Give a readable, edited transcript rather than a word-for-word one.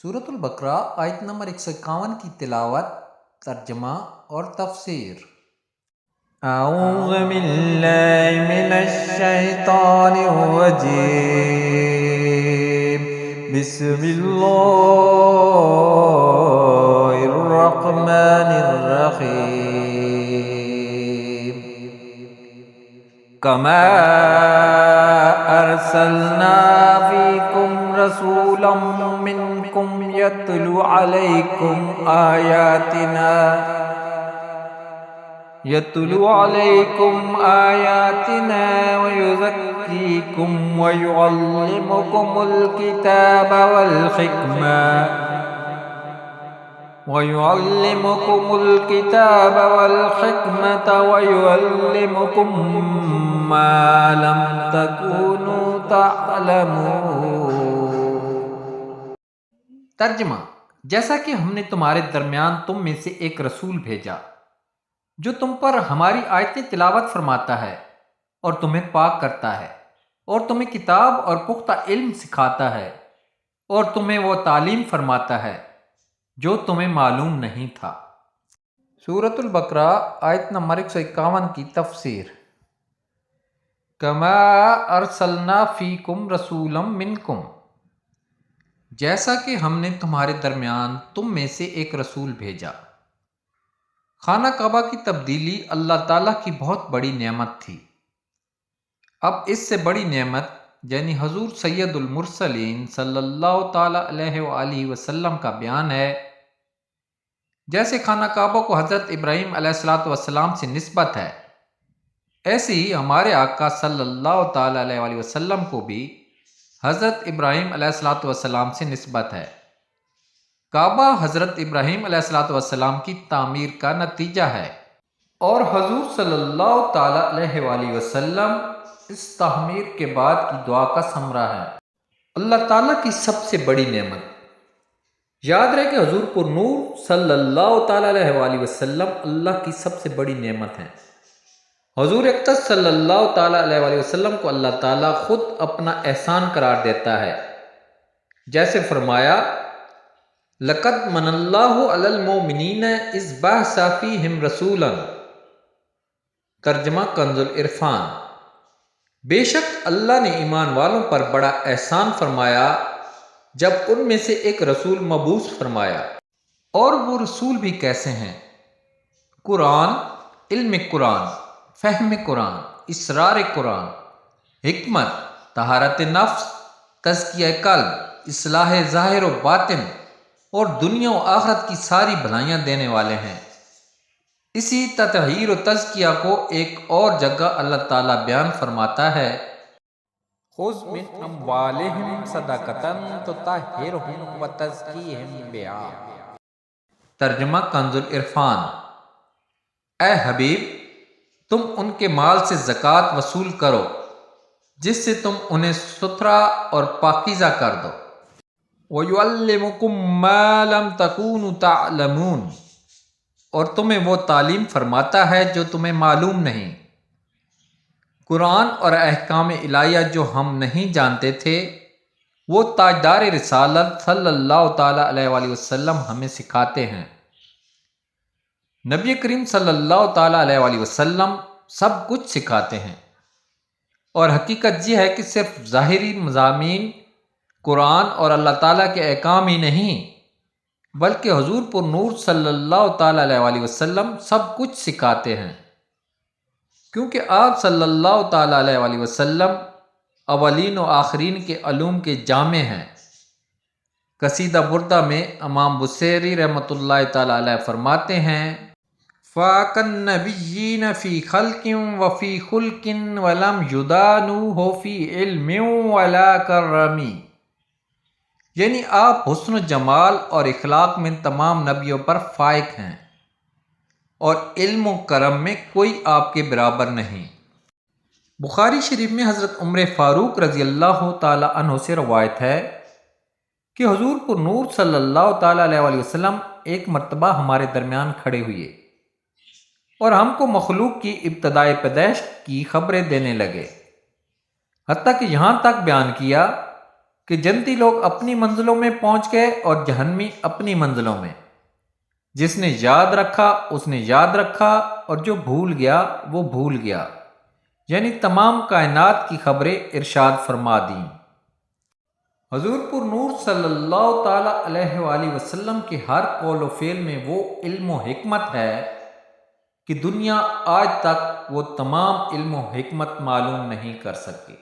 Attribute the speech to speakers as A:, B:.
A: سورۃ البقرہ آیت نمبر 151 کی تلاوت، ترجمہ اور تفسیر۔
B: اعوذ باللہ من الشیطان الرجیم، بسم اللہ الرحمن الرحیم۔ کما ارسلنا فیکم رسولا منکم یتلو علیکم آیاتنا ویزکیکم ویعلمکم الکتاب والحکمة ویعلمکم ما لم تکونوا تعلمون۔
A: ترجمہ: جیسا کہ ہم نے تمہارے درمیان تم میں سے ایک رسول بھیجا جو تم پر ہماری آیتیں تلاوت فرماتا ہے اور تمہیں پاک کرتا ہے اور تمہیں کتاب اور پختہ علم سکھاتا ہے اور تمہیں وہ تعلیم فرماتا ہے جو تمہیں معلوم نہیں تھا۔ سورۃ البقرہ آیت نمبر 151 کی تفسیر۔ کما ارسلنا فیکم رسولا منکم، جیسا کہ ہم نے تمہارے درمیان تم میں سے ایک رسول بھیجا۔ خانہ کعبہ کی تبدیلی اللہ تعالیٰ کی بہت بڑی نعمت تھی۔ اب اس سے بڑی نعمت یعنی حضور سید المرسلین صلی اللہ تعالیٰ علیہ وآلہ وسلم کا بیان ہے۔ جیسے خانہ کعبہ کو حضرت ابراہیم علیہ السلام سے نسبت ہے، ایسے ہی ہمارے آقا صلی اللہ تعالیٰ علیہ وآلہ وسلم کو بھی حضرت ابراہیم علیہ السلام سے نسبت ہے۔ کعبہ حضرت ابراہیم علیہ السلام کی تعمیر کا نتیجہ ہے، اور حضور صلی اللہ تعالیٰ علیہ وآلہ وسلم اس تعمیر کے بعد کی دعا کا ثمرہ ہے۔ اللہ تعالیٰ کی سب سے بڑی نعمت، یاد رہے کہ حضور پر نور صلی اللہ تعالیٰ علیہ وآلہ وسلم اللہ کی سب سے بڑی نعمت ہے۔ حضور اقدس صلی اللہ تعالیٰ علیہ وآلہ وسلم کو اللہ تعالیٰ خود اپنا احسان قرار دیتا ہے، جیسے فرمایا لَقَدْ مَنَ اللَّهُ عَلَى الْمُؤْمِنِينَ إِذْ بَعَثَ فِيهِمْ رَسُولًا۔ ترجمہ کنز العرفان۔ بے شک اللہ نے ایمان والوں پر بڑا احسان فرمایا جب ان میں سے ایک رسول مبعوث فرمایا۔ اور وہ رسول بھی کیسے ہیں؟ قرآن، علم قرآن، فہم قرآن، اسرار قرآن، حکمت، طہارت نفس، تزکیہ قلب، اصلاح ظاہر و باطن اور دنیا و آخرت کی ساری بھلائیاں دینے والے ہیں۔ اسی تطہیر و تزکیہ کو ایک اور جگہ اللہ تعالیٰ بیان فرماتا ہے خُذْ مِنْ أَمْوَالِهِمْ صَدَقَةً تُطَہِّرُهُمْ وَتُزَکِّیہِم بِہَا۔ ترجمہ کنز العرفان۔ اے حبیب، تم ان کے مال سے زکوٰۃ وصول کرو جس سے تم انہیں ستھرا اور پاکیزہ کر دو۔ وَيُعَلِّمُكُم مَّا لَمْ تَكُونُوا تَعْلَمُونَ، اور تمہیں وہ تعلیم فرماتا ہے جو تمہیں معلوم نہیں۔ قرآن اور احکام الہیہ جو ہم نہیں جانتے تھے وہ تاجدار رسالت صلی اللہ تعالیٰ علیہ وآلہ وسلم ہمیں سکھاتے ہیں۔ نبی کریم صلی اللہ تعالیٰ علیہ وآلہ وسلم سب کچھ سکھاتے ہیں، اور حقیقت یہ ہے کہ صرف ظاہری مضامین قرآن اور اللہ تعالیٰ کے احکام ہی نہیں بلکہ حضور پر نور صلی اللہ تعالیٰ علیہ وآلہ وسلم سب کچھ سکھاتے ہیں، کیونکہ آپ صلی اللہ تعالیٰ علیہ وآلہ وسلم اولین و آخرین کے علوم کے جامع ہیں۔ قصیدہ بردہ میں امام بصیری رحمۃ اللہ تعالیٰ علیہ فرماتے ہیں فَاقَ النَّبِيِّينَ فِي خَلْقٍ وَفِي خُلْقٍ وَلَمْ يُدَانُوهُ فِي عِلْمٍ وَلَا كَرَّمٍ، یعنی آپ حسن و جمال اور اخلاق میں تمام نبیوں پر فائق ہیں، اور علم و کرم میں کوئی آپ کے برابر نہیں۔ بخاری شریف میں حضرت عمر فاروق رضی اللہ تعالیٰ عنہ سے روایت ہے کہ حضور پر نور صلی اللہ تعالیٰ علیہ وآلہ وسلم ایک مرتبہ ہمارے درمیان کھڑے ہوئے اور ہم کو مخلوق کی ابتدائے پیدائش کی خبریں دینے لگے، حتیٰ کہ یہاں تک بیان کیا کہ جنتی لوگ اپنی منزلوں میں پہنچ گئے اور جہنمی اپنی منزلوں میں۔ جس نے یاد رکھا اس نے یاد رکھا، اور جو بھول گیا وہ بھول گیا، یعنی تمام کائنات کی خبریں ارشاد فرما دیں۔ حضور پر نور صلی اللہ تعالیٰ علیہ وآلہ وسلم کے ہر قول و فعل میں وہ علم و حکمت ہے کہ دنیا آج تک وہ تمام علم و حکمت معلوم نہیں کر سکی۔